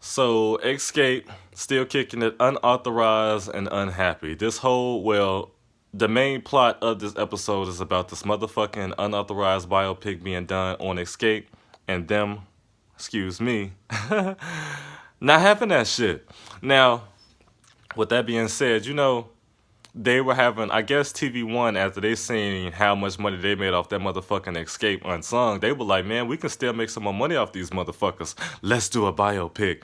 So, Xscape, still kicking it, unauthorized and unhappy. The main plot of this episode is about this motherfucking unauthorized biopic being done on Xscape and them, excuse me, not having that shit. Now, with that being said, they were having, I guess, TV1, after they seen how much money they made off that motherfucking Escape Unsung, they were like, man, we can still make some more money off these motherfuckers. Let's do a biopic.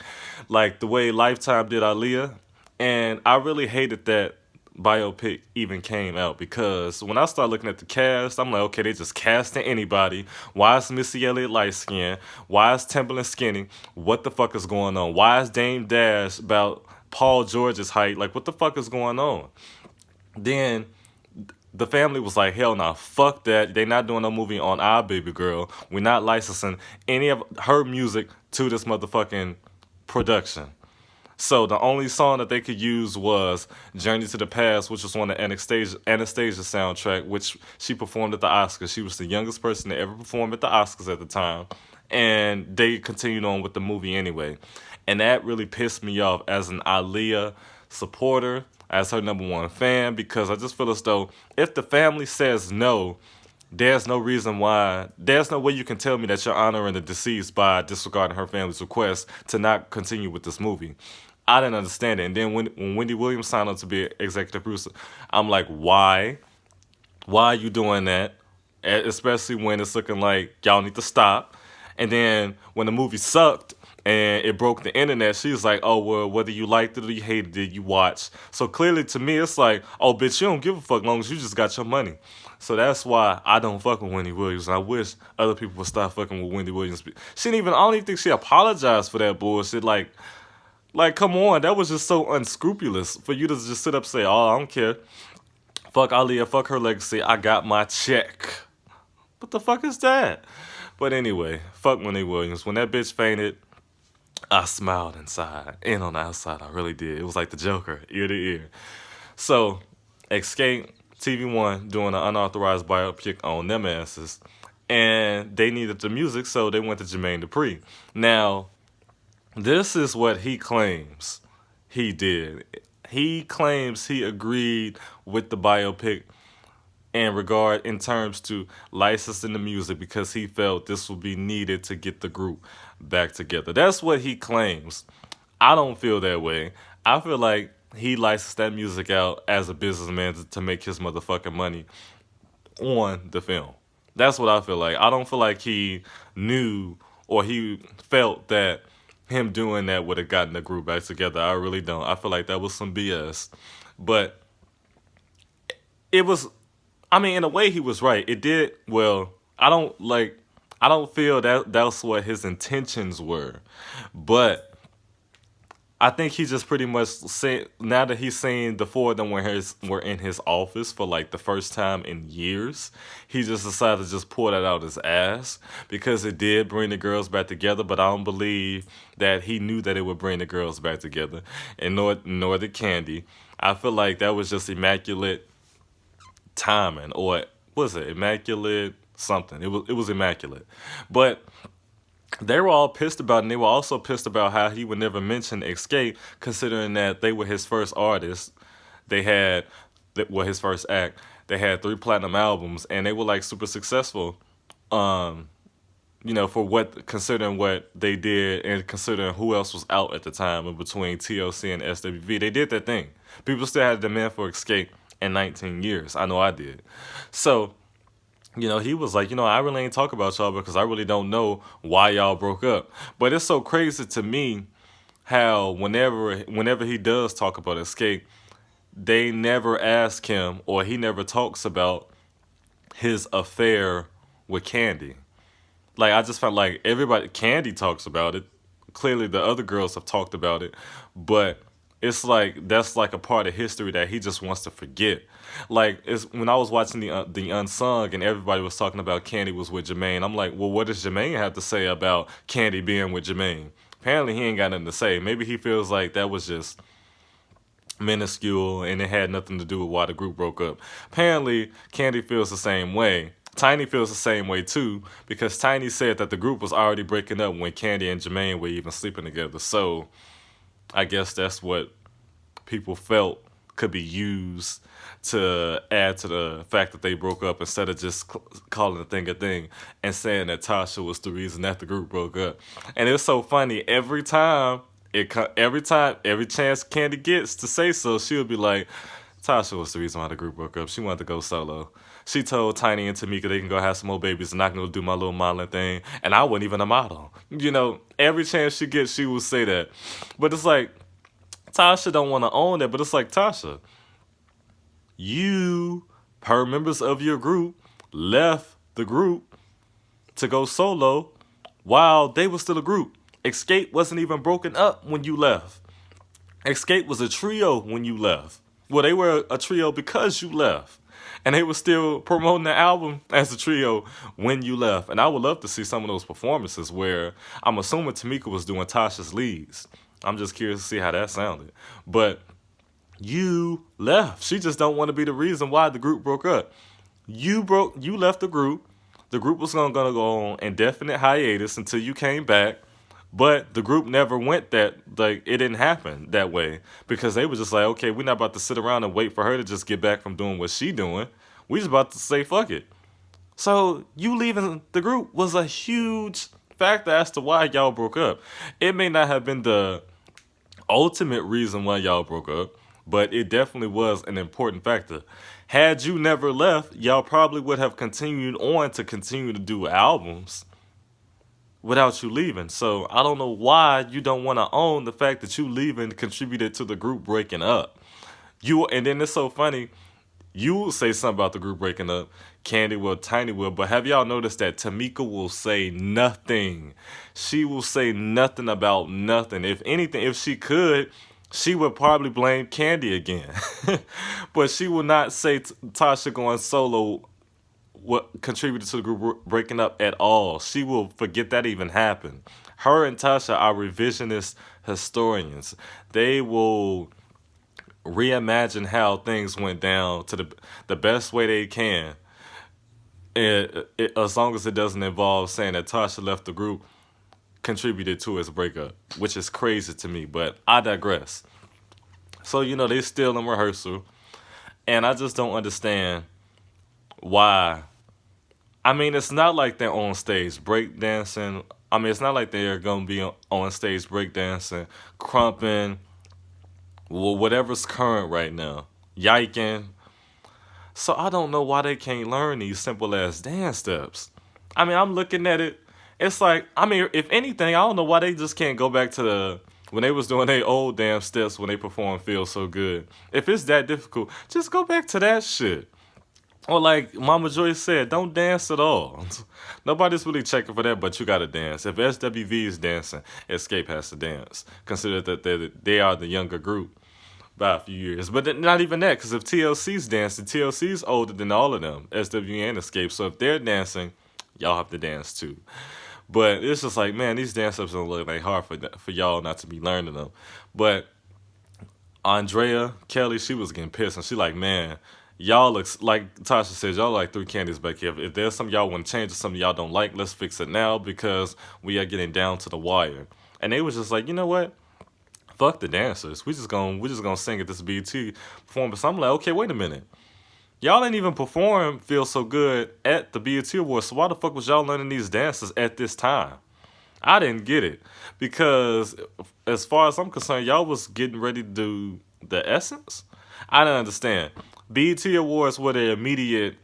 Like the way Lifetime did Aaliyah. And I really hated that biopic even came out because when I started looking at the cast, I'm like, okay, they just casting anybody. Why is Missy Elliott light skinned? Why is Timbaland skinny? What the fuck is going on? Why is Dame Dash about Paul George's height? Like, what the fuck is going on? Then the family was like, hell nah, fuck that. They not doing no movie on our baby girl. We're not licensing any of her music to this motherfucking production. So the only song that they could use was Journey to the Past, which was on the Anastasia soundtrack, which she performed at the Oscars. She was the youngest person to ever perform at the Oscars at the time. And they continued on with the movie anyway. And that really pissed me off as an Aaliyah supporter, as her number one fan, because I just feel as though if the family says no, there's no way you can tell me that you're honoring the deceased by disregarding her family's request to not continue with this movie. I didn't understand it. And then when Wendy Williams signed up to be executive producer, I'm like, why? Why are you doing that? Especially when it's looking like y'all need to stop. And then when the movie sucked and it broke the internet, she's like, oh, well, whether you liked it or you hated it, you watched. So clearly to me, it's like, oh, bitch, you don't give a fuck long as you just got your money. So that's why I don't fuck with Wendy Williams. And I wish other people would stop fucking with Wendy Williams. I don't even think she apologized for that bullshit. Like, come on, that was just so unscrupulous for you to just sit up and say, oh, I don't care. Fuck Aaliyah, fuck her legacy. I got my check. What the fuck is that? But anyway, fuck Wendy Williams. When that bitch fainted, I smiled inside and on the outside. I really did. It was like the Joker, ear to ear. So, Escape TV1 doing an unauthorized biopic on them asses, and they needed the music, so they went to Jermaine Dupri. Now, this is what he claims he did. He claims he agreed with the biopic in terms to licensing the music because he felt this would be needed to get the group back together. That's what he claims. I don't feel that way. I feel like he licensed that music out as a businessman to make his motherfucking money on the film. That's what I feel like. I don't feel like he knew or he felt that him doing that would have gotten the group back together. I really don't. I feel like that was some BS. But it was, I mean, in a way, he was right. It did well. I don't feel that that's what his intentions were, but I think he just pretty much said now that he's seen the four of them were in his office for like the first time in years, he just decided to just pull that out his ass because it did bring the girls back together. But I don't believe that he knew that it would bring the girls back together, and nor did Candy. I feel like that was just immaculate timing, or was it immaculate something? It was immaculate, but they were all pissed about it, and they were also pissed about how he would never mention Escape, considering that they were his first artists. They had, well, his first act. They had 3 platinum albums, and they were like super successful. Um, for considering what they did and considering who else was out at the time in between TLC and SWV, they did their thing. People still had a demand for Escape in 19 years. I know I did. So he was like, I really ain't talk about y'all because I really don't know why y'all broke up. But it's so crazy to me how whenever he does talk about Escape, they never ask him or he never talks about his affair with Candy. Like, I just felt like Candy talks about it. Clearly the other girls have talked about it, but it's like that's like a part of history that he just wants to forget. Like, it's when I was watching the Unsung and everybody was talking about Candy was with Jermaine. I'm like, well, what does Jermaine have to say about Candy being with Jermaine? Apparently, he ain't got nothing to say. Maybe he feels like that was just minuscule and it had nothing to do with why the group broke up. Apparently, Candy feels the same way. Tiny feels the same way too, because Tiny said that the group was already breaking up when Candy and Jermaine were even sleeping together. So I guess that's what people felt could be used to add to the fact that they broke up instead of just calling the thing a thing and saying that Tasha was the reason that the group broke up. And it's so funny every time every chance Candy gets to say so, she'll be like, Tasha was the reason why the group broke up. She wanted to go solo. She told Tiny and Tamika they can go have some more babies and I can go do my little modeling thing. And I wasn't even a model. Every chance she gets, she will say that. But it's like, Tasha don't want to own it, but it's like, Tasha, you, per members of your group, left the group to go solo while they were still a group. Xscape wasn't even broken up when you left. Xscape was a trio when you left. Well, they were a trio because you left. And they were still promoting the album as a trio when you left. And I would love to see some of those performances where I'm assuming Tamika was doing Tasha's leads. I'm just curious to see how that sounded. But you left. She just don't want to be the reason why the group broke up. You left the group. The group was gonna go on indefinite hiatus until you came back. But the group never went it didn't happen that way because they were just like, okay, we're not about to sit around and wait for her to just get back from doing what she doing. We just about to say fuck it. So you leaving the group was a huge factor as to why y'all broke up. It may not have been the ultimate reason why y'all broke up, but it definitely was an important factor. Had you never left, y'all probably would have continued to do albums without you leaving. So I don't know why you don't want to own the fact that you leaving contributed to the group breaking up. And then it's so funny, you will say something about the group breaking up, Candy will, Tiny will, but have y'all noticed that Tamika will say nothing? She will say nothing about nothing. If anything, if she could, she would probably blame Candy again. But she will not say Tasha going solo what contributed to the group breaking up at all. She will forget that even happened. Her and Tasha are revisionist historians. They will reimagine how things went down to the best way they can. As long as it doesn't involve saying that Tasha left the group contributed to its breakup, which is crazy to me, but I digress. So, they still in rehearsal, and I just don't understand why. I mean, it's not like they're on stage breakdancing. I mean, it's not like they're going to be on stage breakdancing, crumping, whatever's current right now, yiking. So I don't know why they can't learn these simple ass dance steps. I mean, I'm looking at it. It's like, I mean, if anything, I don't know why they just can't go back to when they was doing their old damn steps when they performed Feel So Good. If it's that difficult, just go back to that shit. Or like Mama Joy said, don't dance at all. Nobody's really checking for that, but you gotta dance. If SWV is dancing, Xscape has to dance. Consider that they are the younger group by a few years. But not even that, because if TLC's dancing, TLC's older than all of them, SWV and Xscape. So if they're dancing, y'all have to dance too. But it's just like, man, these dance ups don't look like hard for y'all not to be learning them. But Andrea Kelly, she was getting pissed, and she like, man, y'all looks like Tasha says, y'all like 3 candies back here. If there's something y'all want to change or something y'all don't like, let's fix it now because we are getting down to the wire. And they was just like, you know what? Fuck the dancers. We just gonna sing at this BET performance. I'm like, okay, wait a minute. Y'all ain't even perform Feel So Good at the BET Awards, so why the fuck was y'all learning these dances at this time? I didn't get it. Because as far as I'm concerned, y'all was getting ready to do the Essence? I didn't understand. BET Awards were their immediate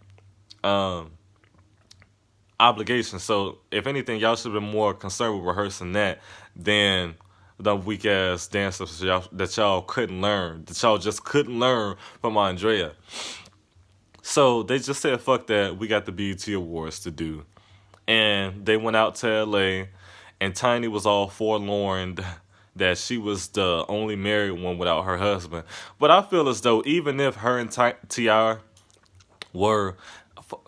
obligation, so if anything, y'all should have been more concerned with rehearsing that than the weak-ass dances that y'all couldn't learn, that y'all just couldn't learn from Andrea. So they just said, fuck that, we got the BET Awards to do. And they went out to LA, and Tiny was all forlorn that she was the only married one without her husband. But I feel as though even if her and T.I. were...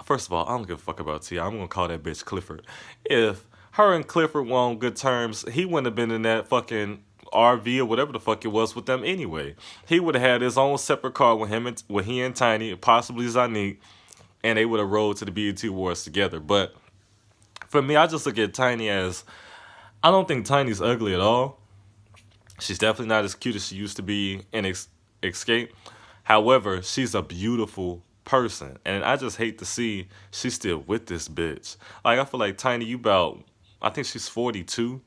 First of all, I don't give a fuck about T.I. I'm going to call that bitch Clifford. If her and Clifford were on good terms, he wouldn't have been in that fucking RV or whatever the fuck it was with them anyway. He would have had his own separate car with he and Tiny, possibly Zanique, and they would have rolled to the BET Awards together. But for me, I just look at Tiny as, I don't think Tiny's ugly at all. She's definitely not as cute as she used to be in Xscape. However, she's a beautiful person, and I just hate to see she's still with this bitch. Like, I feel like Tiny, you about, I think she's 42.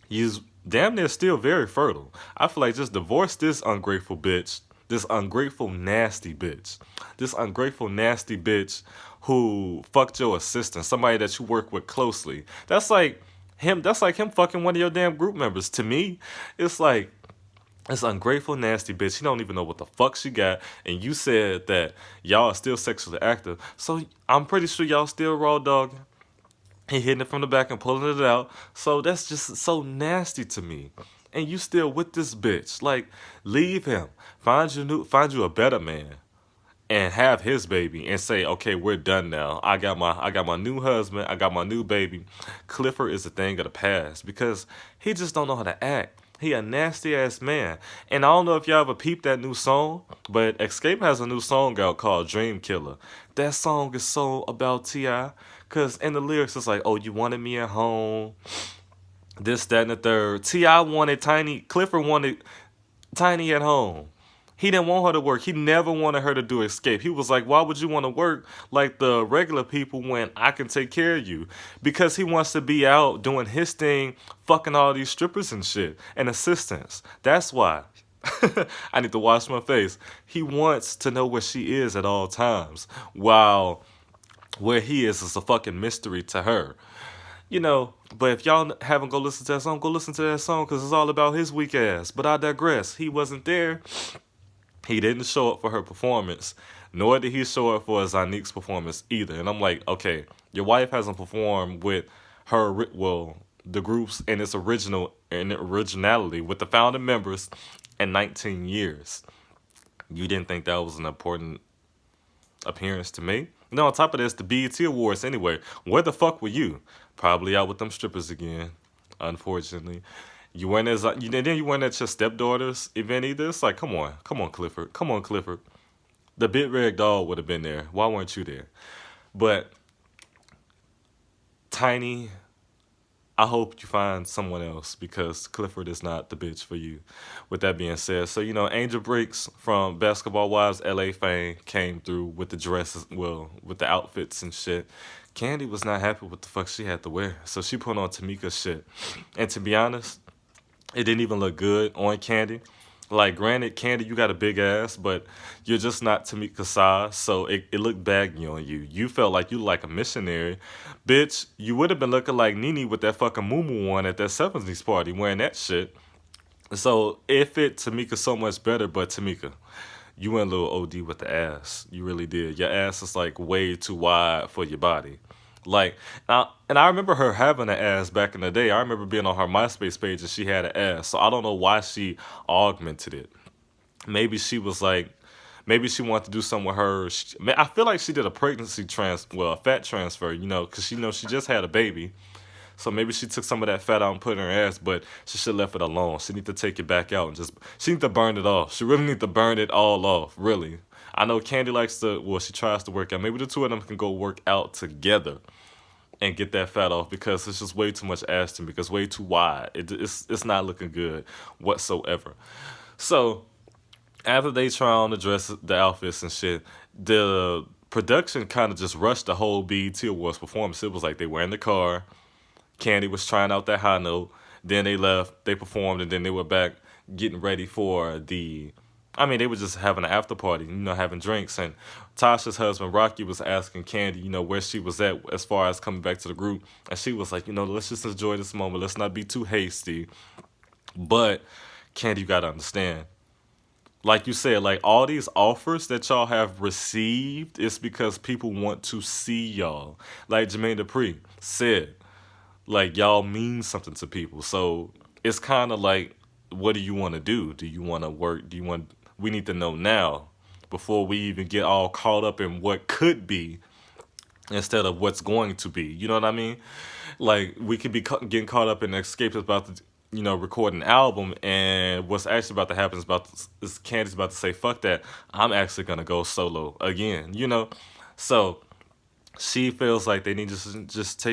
You's damn near still very fertile. I feel like just divorce this ungrateful bitch. This ungrateful, nasty bitch. This ungrateful, nasty bitch who fucked your assistant, somebody that you work with closely. That's like him fucking one of your damn group members. To me, it's like, this ungrateful, nasty bitch. She don't even know what the fuck she got. And you said that y'all are still sexually active. So I'm pretty sure y'all still raw dogging. He hitting it from the back and pulling it out. So that's just so nasty to me. And you still with this bitch. Like, leave him. Find you a better man. And have his baby and say, okay, we're done now. I got my new husband, I got my new baby. Clifford is a thing of the past because he just don't know how to act. He a nasty ass man. And I don't know if y'all ever peeped that new song, but Xscape has a new song out called Dream Killer. That song is so about T.I. Cause in the lyrics it's like, oh, you wanted me at home. This, that, and the third. T.I. wanted Tiny, Clifford wanted Tiny at home. He didn't want her to work. He never wanted her to do Xscape. He was like, why would you want to work like the regular people when I can take care of you? Because he wants to be out doing his thing, fucking all these strippers and shit, and assistants. That's why. I need to wash my face. He wants to know where she is at all times, while where he is a fucking mystery to her. But if y'all haven't go listen to that song, go listen to that song because it's all about his weak ass. But I digress. He wasn't there. He didn't show up for her performance, nor did he show up for Zanique's performance either. And I'm like, okay, your wife hasn't performed with the groups in its originality with the founding members in 19 years. You didn't think that was an important appearance to me? No, on top of this, the BET Awards anyway. Where the fuck were you? Probably out with them strippers again, unfortunately. You weren't you weren't at your stepdaughter's event either. It's like, come on, Clifford, come on, Clifford. The Big Red Dog would have been there. Why weren't you there? But Tiny, I hope you find someone else because Clifford is not the bitch for you. With that being said, so Angel Bricks from Basketball Wives LA fame came through with the dresses, with the outfits and shit. Candy was not happy with the fuck she had to wear, so she put on Tamika's shit. And to be honest, it didn't even look good on Candy. Like, granted, Candy, you got a big ass, but you're just not Tamika's size, so it looked baggy on you. You felt like you like a missionary. Bitch, you would have been looking like Nene with that fucking moo on at that 70s party wearing that shit. So it fit Tamika so much better, but Tamika, you went a little OD with the ass. You really did. Your ass is like way too wide for your body. Like, and I remember her having an ass back in the day. I remember being on her MySpace page and she had an ass. So I don't know why she augmented it. Maybe she was like, maybe she wanted to do something with her. I feel like she did a a fat transfer, because she just had a baby. So maybe she took some of that fat out and put it in her ass, but she should have left it alone. She need to take it back out and she need to burn it off. She really need to burn it all off, really. I know Candy she tries to work out. Maybe the two of them can go work out together and get that fat off because it's just way too much ass to me because way too wide. It's not looking good whatsoever. So after they try on the outfits and shit, the production kind of just rushed the whole BET Awards performance. It was like they were in the car. Candy was trying out that high note. Then they left. They performed, and then they were back getting ready for they were just having an after party, having drinks. And Tasha's husband, Rocky, was asking Candy, where she was at as far as coming back to the group. And she was like, let's just enjoy this moment. Let's not be too hasty. But Candy, you got to understand. Like you said, like all these offers that y'all have received is because people want to see y'all. Like Jermaine Dupri said, like y'all mean something to people. So it's kind of like, what do you want to do? Do you want to work? We need to know now before we even get all caught up in what could be instead of what's going to be. You know what I mean? Like, we could be getting caught up in Xscape about to, record an album, and what's actually about to happen is Candy's about to say, fuck that, I'm actually going to go solo again, So she feels like they need to just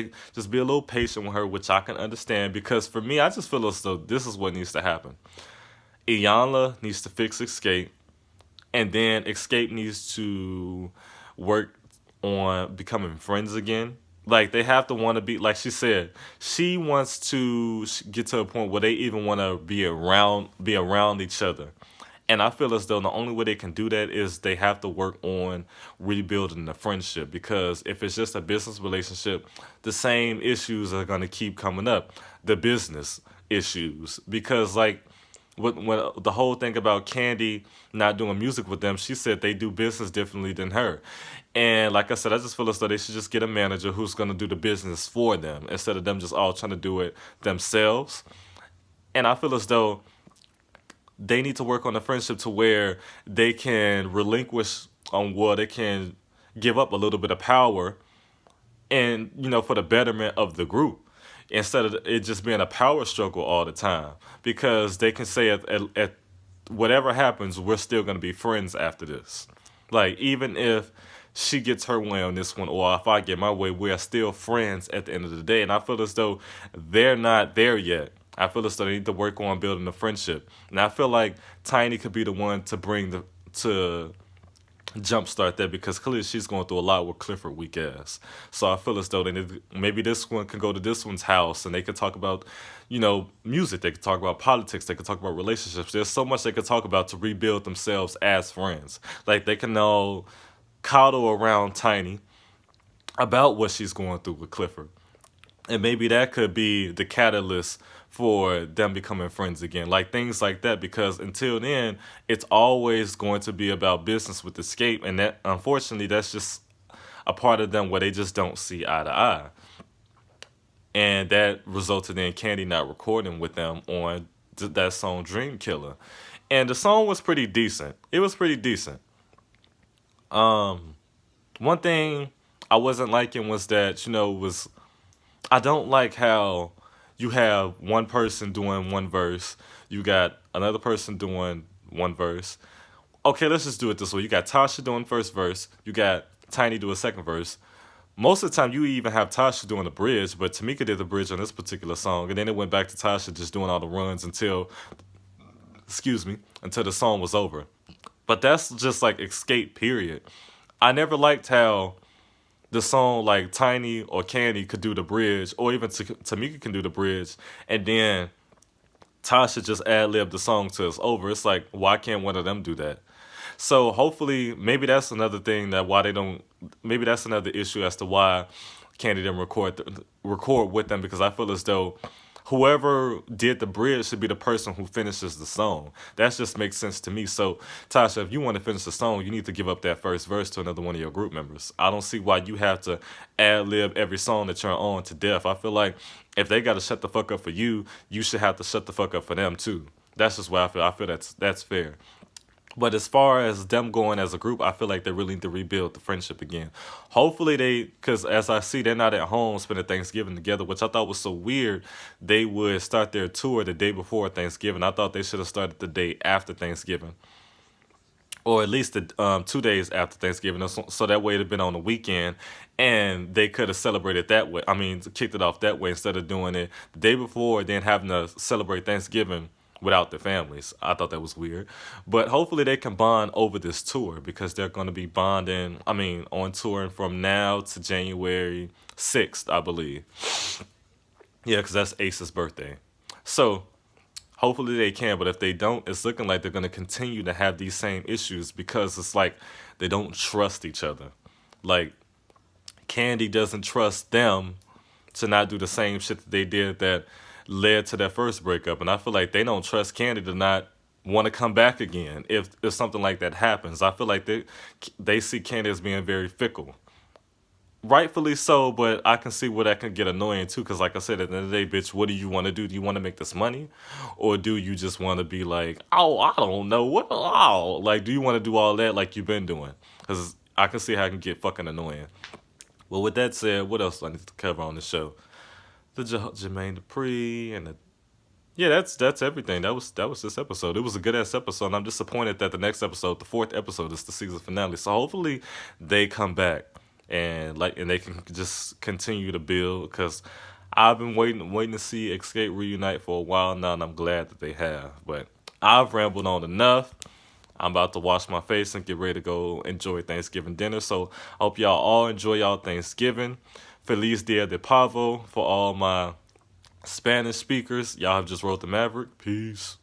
be a little patient with her, which I can understand because for me, I just feel as though this is what needs to happen. Iyanla needs to fix Escape, and then Escape needs to work on becoming friends again. Like they have to want to be, like she said, she wants to get to a point where they even want to be around each other. And I feel as though the only way they can do that is they have to work on rebuilding the friendship. Because if it's just a business relationship, the same issues are going to keep coming up. The business issues. Because, like, when the whole thing about Candy not doing music with them, she said they do business differently than her. And like I said, I just feel as though they should just get a manager who's going to do the business for them instead of them just all trying to do it themselves. And I feel as though they need to work on the friendship to where they can relinquish on what they can give up a little bit of power and for the betterment of the group instead of it just being a power struggle all the time because they can say at whatever happens we're still going to be friends after this, like even if she gets her way on this one or if I get my way, we're still friends at the end of the day. And I feel as though they're not there yet. I feel as though they need to work on building a friendship. And I feel like Tiny could be the one to bring the to jumpstart that because clearly she's going through a lot with Clifford weak ass. So I feel as though maybe this one can go to this one's house and they could talk about, music. They could talk about politics. They could talk about relationships. There's so much they could talk about to rebuild themselves as friends. Like they can all coddle around Tiny about what she's going through with Clifford. And maybe that could be the catalyst for them becoming friends again. Like things like that, because until then, it's always going to be about business with Escape. And that, unfortunately, that's just a part of them where they just don't see eye to eye. And that resulted in Candy not recording with them on that song Dream Killer. And the song was pretty decent. It was pretty decent. One thing I wasn't liking was that, was I don't like how you have one person doing one verse, you got another person doing one verse. Okay, let's just do it this way. You got Tasha doing first verse, you got Tiny doing second verse. Most of the time, you even have Tasha doing the bridge, but Tamika did the bridge on this particular song, and then it went back to Tasha just doing all the runs until the song was over. But that's just like Escape, period. I never liked how the song like Tiny or Candy could do the bridge, or even Tamika can do the bridge, and then Tasha just ad lib the song till it's over. It's like, why can't one of them do that? So hopefully, maybe that's another thing that why they don't. Maybe that's another issue as to why Candy didn't record with them because I feel as though whoever did the bridge should be the person who finishes the song. That just makes sense to me. So, Tasha, if you want to finish the song, you need to give up that first verse to another one of your group members. I don't see why you have to ad lib every song that you're on to death. I feel like if they got to shut the fuck up for you, you should have to shut the fuck up for them too. That's just what I feel. I feel that's fair. But as far as them going as a group, I feel like they really need to rebuild the friendship again. Hopefully because as I see, they're not at home spending Thanksgiving together, which I thought was so weird. They would start their tour the day before Thanksgiving. I thought they should have started the day after Thanksgiving, or at least the 2 days after Thanksgiving, so that way it'd have been on the weekend, and they could have celebrated that way. I mean, kicked it off that way instead of doing it the day before, then having to celebrate Thanksgiving without their families. I thought that was weird, but hopefully they can bond over this tour because they're going to be bonding. I mean, on touring from now to January 6th, I believe. Yeah, because that's Ace's birthday. So hopefully they can, but if they don't, it's looking like they're going to continue to have these same issues because it's like they don't trust each other. Like Candy doesn't trust them to not do the same shit that they did that led to their first breakup, and I feel like they don't trust Candy to not want to come back again if something like that happens. I feel like they see Candy as being very fickle. Rightfully so, but I can see where that can get annoying too. Because, like I said, at the end of the day, bitch, what do you want to do? Do you want to make this money, or do you just want to be like, oh, I don't know what, oh, like, do you want to do all that like you've been doing? Because I can see how it can get fucking annoying. Well, with that said, what else do I need to cover on the show? The Jermaine Dupri and the Yeah, that's everything. That was this episode. It was a good ass episode. And I'm disappointed that the next episode, the fourth episode, is the season finale. So hopefully they come back and they can just continue to build because I've been waiting to see Escape reunite for a while now, and I'm glad that they have. But I've rambled on enough. I'm about to wash my face and get ready to go enjoy Thanksgiving dinner. So I hope y'all all enjoy y'all Thanksgiving. Feliz Dia de Pavo for all my Spanish speakers. Y'all have just wrote the Maverick. Peace.